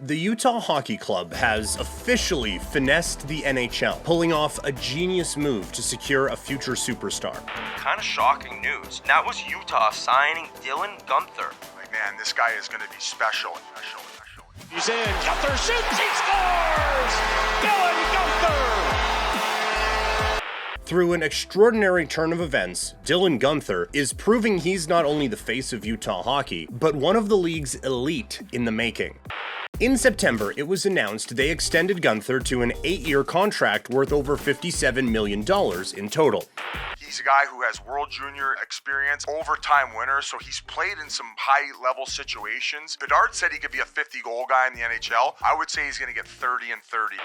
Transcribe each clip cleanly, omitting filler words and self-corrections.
The Utah Hockey Club has officially finessed the NHL, pulling off a genius move to secure a future superstar. Kind of shocking news. That was Utah signing Dylan Guenther. Like, man, this guy is going to be special. He's in. Guenther shoots. He scores! Dylan Guenther! Through an extraordinary turn of events, Dylan Guenther is proving he's not only the face of Utah hockey, but one of the league's elite in the making. In September, it was announced they extended Guenther to an 8-year contract worth over $57 million in total. He's a guy who has World Junior experience, overtime winner, so he's played in some high-level situations. Bedard said he could be a 50-goal guy in the NHL. I would say he's going to get 30 and 30.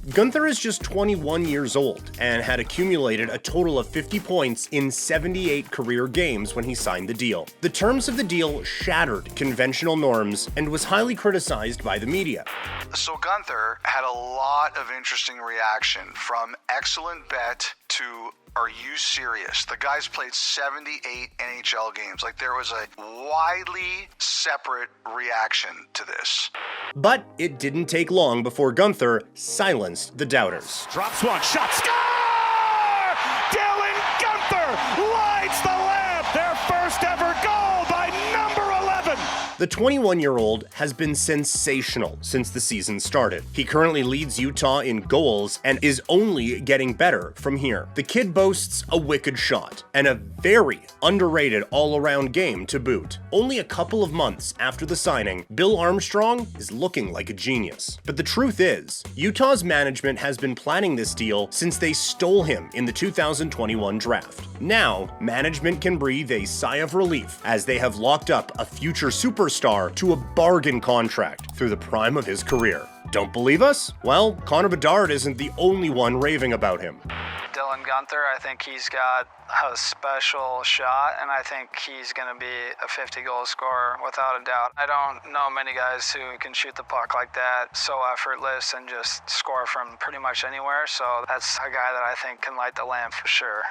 Guenther is just 21 years old and had accumulated a total of 50 points in 78 career games when he signed the deal. The terms of the deal shattered conventional norms and was highly criticized by the media. So Guenther had a lot of interesting reaction, from excellent bet to are you serious? The guy's played 78 NHL games. Like, there was a widely separate reaction to this. But it didn't take long before Guenther silenced the doubters. Drops one, shot, score! Dylan Guenther lights the lamp! Their first ever goal by number 11! The 21-year-old has been sensational since the season started. He currently leads Utah in goals and is only getting better from here. The kid boasts a wicked shot and a very underrated all-around game to boot. Only a couple of months after the signing, Bill Armstrong is looking like a genius. But the truth is, Utah's management has been planning this deal since they stole him in the 2021 draft. Now, management can breathe a sigh of relief as they have locked up a future superstar to a bargain contract through the prime of his career. Don't believe us? Well, Connor Bedard isn't the only one raving about him. Dylan Guenther, I think he's got a special shot, and I think he's going to be a 50-goal scorer without a doubt. I don't know many guys who can shoot the puck like that, so effortless, and just score from pretty much anywhere, so that's a guy that I think can light the lamp for sure.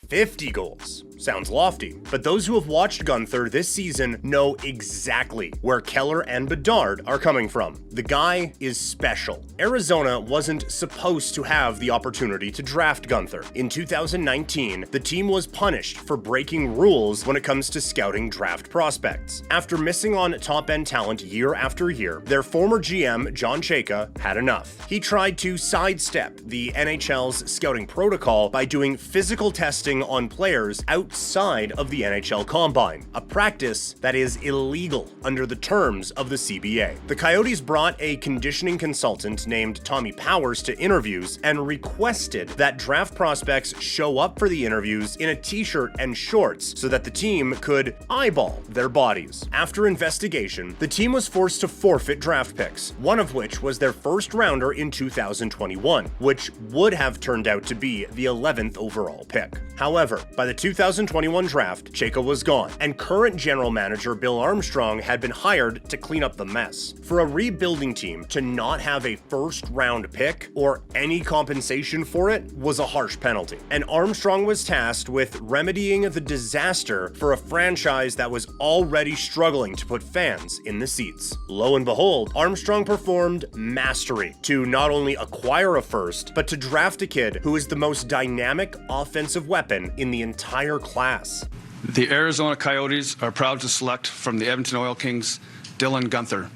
50 goals. Sounds lofty, but those who have watched Guenther this season know exactly where Keller and Bedard are coming from. The guy is special. Arizona wasn't supposed to have the opportunity to draft Guenther. In 2019, the team was punished for breaking rules when it comes to scouting draft prospects. After missing on top-end talent year after year, their former GM, John Chayka, had enough. He tried to sidestep the NHL's scouting protocol by doing physical testing on players outside of the NHL Combine, a practice that is illegal under the terms of the CBA. The Coyotes brought a conditioning consultant named Tommy Powers to interviews and requested that draft prospects show up for the interviews in a t-shirt and shorts so that the team could eyeball their bodies. After investigation, the team was forced to forfeit draft picks, one of which was their first rounder in 2021, which would have turned out to be the 11th overall pick. However, by the 2021 draft, Chayka was gone, and current general manager Bill Armstrong had been hired to clean up the mess. For a rebuilding team to not have a first-round pick or any compensation for it was a harsh penalty, and Armstrong was tasked with remedying the disaster for a franchise that was already struggling to put fans in the seats. Lo and behold, Armstrong performed mastery to not only acquire a first, but to draft a kid who is the most dynamic offensive weapon in the entire class. The Arizona Coyotes are proud to select from the Edmonton Oil Kings, Dylan Guenther.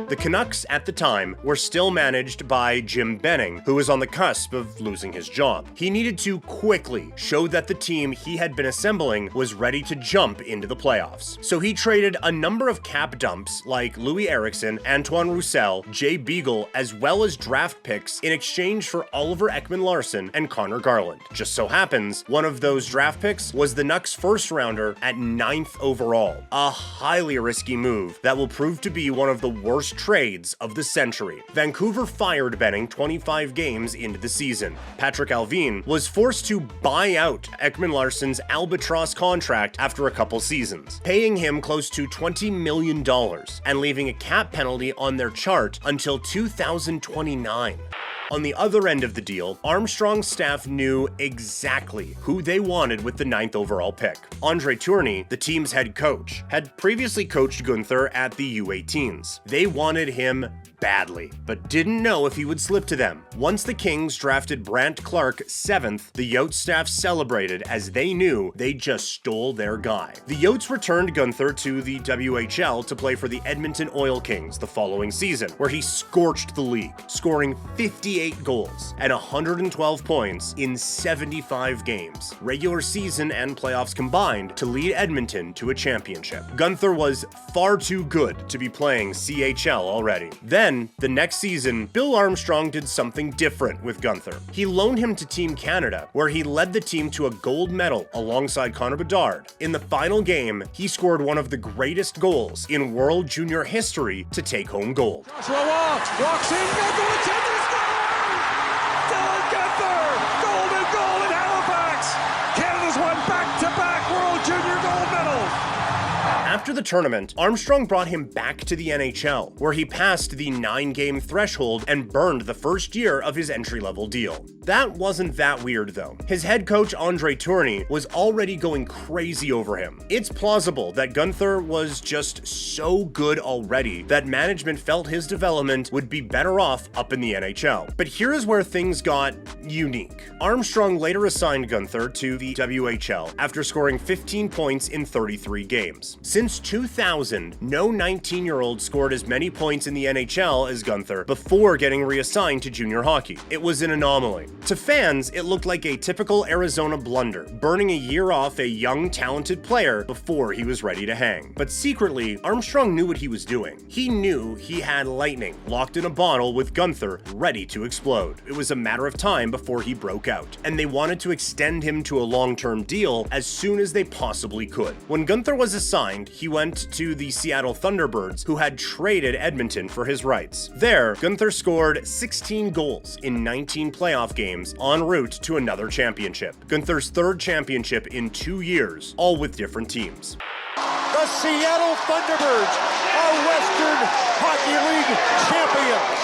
The Canucks at the time were still managed by Jim Benning, who was on the cusp of losing his job. He needed to quickly show that the team he had been assembling was ready to jump into the playoffs. So he traded a number of cap dumps like Louis Eriksson, Antoine Roussel, Jay Beagle, as well as draft picks in exchange for Oliver Ekman-Larsson and Connor Garland. Just so happens, one of those draft picks was the Nucks' first rounder at 9th overall. A highly risky move that will prove to be one of the worst trades of the century. Vancouver fired Benning 25 games into the season. Patrick Allvin was forced to buy out Ekman-Larsson's albatross contract after a couple seasons, paying him close to $20 million and leaving a cap penalty on their chart until 2029. On the other end of the deal, Armstrong's staff knew exactly who they wanted with the 9th overall pick. Andre Tourigny, the team's head coach, had previously coached Guenther at the U18s. They wanted him badly, but didn't know if he would slip to them. Once the Kings drafted Brandt Clarke 7th, the Yotes staff celebrated as they knew they just stole their guy. The Yotes returned Guenther to the WHL to play for the Edmonton Oil Kings the following season, where he scorched the league, scoring 58 goals and 112 points in 75 games, regular season and playoffs combined, to lead Edmonton to a championship. Guenther was far too good to be playing CHL already. Then, the next season, Bill Armstrong did something different with Guenther. He loaned him to Team Canada, where he led the team to a gold medal alongside Connor Bedard. In the final game, he scored one of the greatest goals in World Junior history to take home gold. Joshua walks in, Guenther with tender score! Dylan Guenther! Golden goal in Halifax! Canada's won back-to-back World Junior gold medals! After the tournament, Armstrong brought him back to the NHL, where he passed the 9-game threshold and burned the first year of his entry-level deal. That wasn't that weird though. His head coach Andre Tourigny was already going crazy over him. It's plausible that Guenther was just so good already that management felt his development would be better off up in the NHL. But here is where things got unique. Armstrong later assigned Guenther to the WHL after scoring 15 points in 33 games. Since 2000, no 19-year-old scored as many points in the NHL as Guenther before getting reassigned to junior hockey. It was an anomaly. To fans, it looked like a typical Arizona blunder, burning a year off a young, talented player before he was ready to hang. But secretly, Armstrong knew what he was doing. He knew he had lightning locked in a bottle with Guenther ready to explode. It was a matter of time before he broke out, and they wanted to extend him to a long-term deal as soon as they possibly could. When Guenther was assigned, he went to the Seattle Thunderbirds, who had traded Edmonton for his rights. There, Guenther scored 16 goals in 19 playoff games en route to another championship. Guenther's 3rd championship in 2 years, all with different teams. The Seattle Thunderbirds are Western Hockey League champions.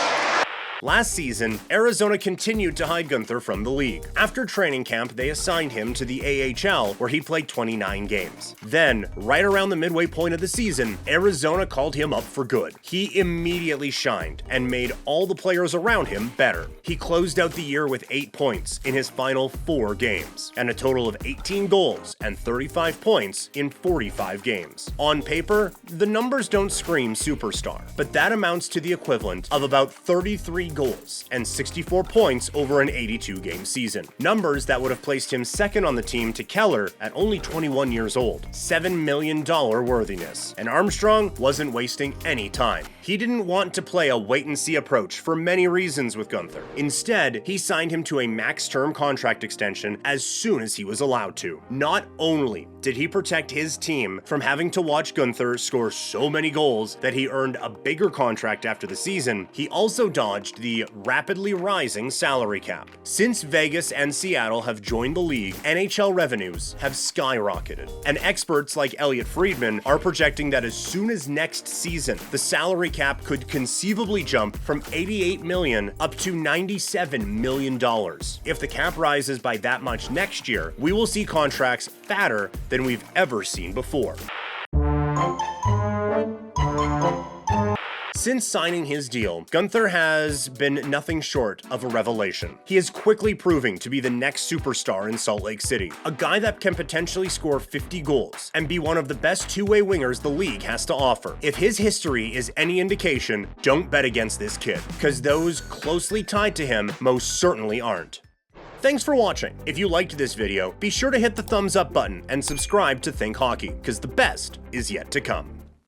Last season, Arizona continued to hide Guenther from the league. After training camp, they assigned him to the AHL, where he played 29 games. Then, right around the midway point of the season, Arizona called him up for good. He immediately shined and made all the players around him better. He closed out the year with 8 points in his final 4 games, and a total of 18 goals and 35 points in 45 games. On paper, the numbers don't scream superstar, but that amounts to the equivalent of about 33 goals and 64 points over an 82-game season. Numbers that would have placed him second on the team to Keller at only 21 years old. $7 million worthiness. And Armstrong wasn't wasting any time. He didn't want to play a wait-and-see approach for many reasons with Guenther. Instead, he signed him to a max-term contract extension as soon as he was allowed to. Not only did he protect his team from having to watch Guenther score so many goals that he earned a bigger contract after the season, he also dodged the rapidly rising salary cap. Since Vegas and Seattle have joined the league, NHL revenues have skyrocketed, and experts like Elliot Friedman are projecting that as soon as next season, the salary cap could conceivably jump from $88 million up to $97 million. If the cap rises by that much next year, we will see contracts fatter than we've ever seen before. Since signing his deal, Guenther has been nothing short of a revelation. He is quickly proving to be the next superstar in Salt Lake City, a guy that can potentially score 50 goals and be one of the best two-way wingers the league has to offer. If his history is any indication, don't bet against this kid, because those closely tied to him most certainly aren't. Thanks for watching. If you liked this video, be sure to hit the thumbs up button and subscribe to Think Hockey, because the best is yet to come.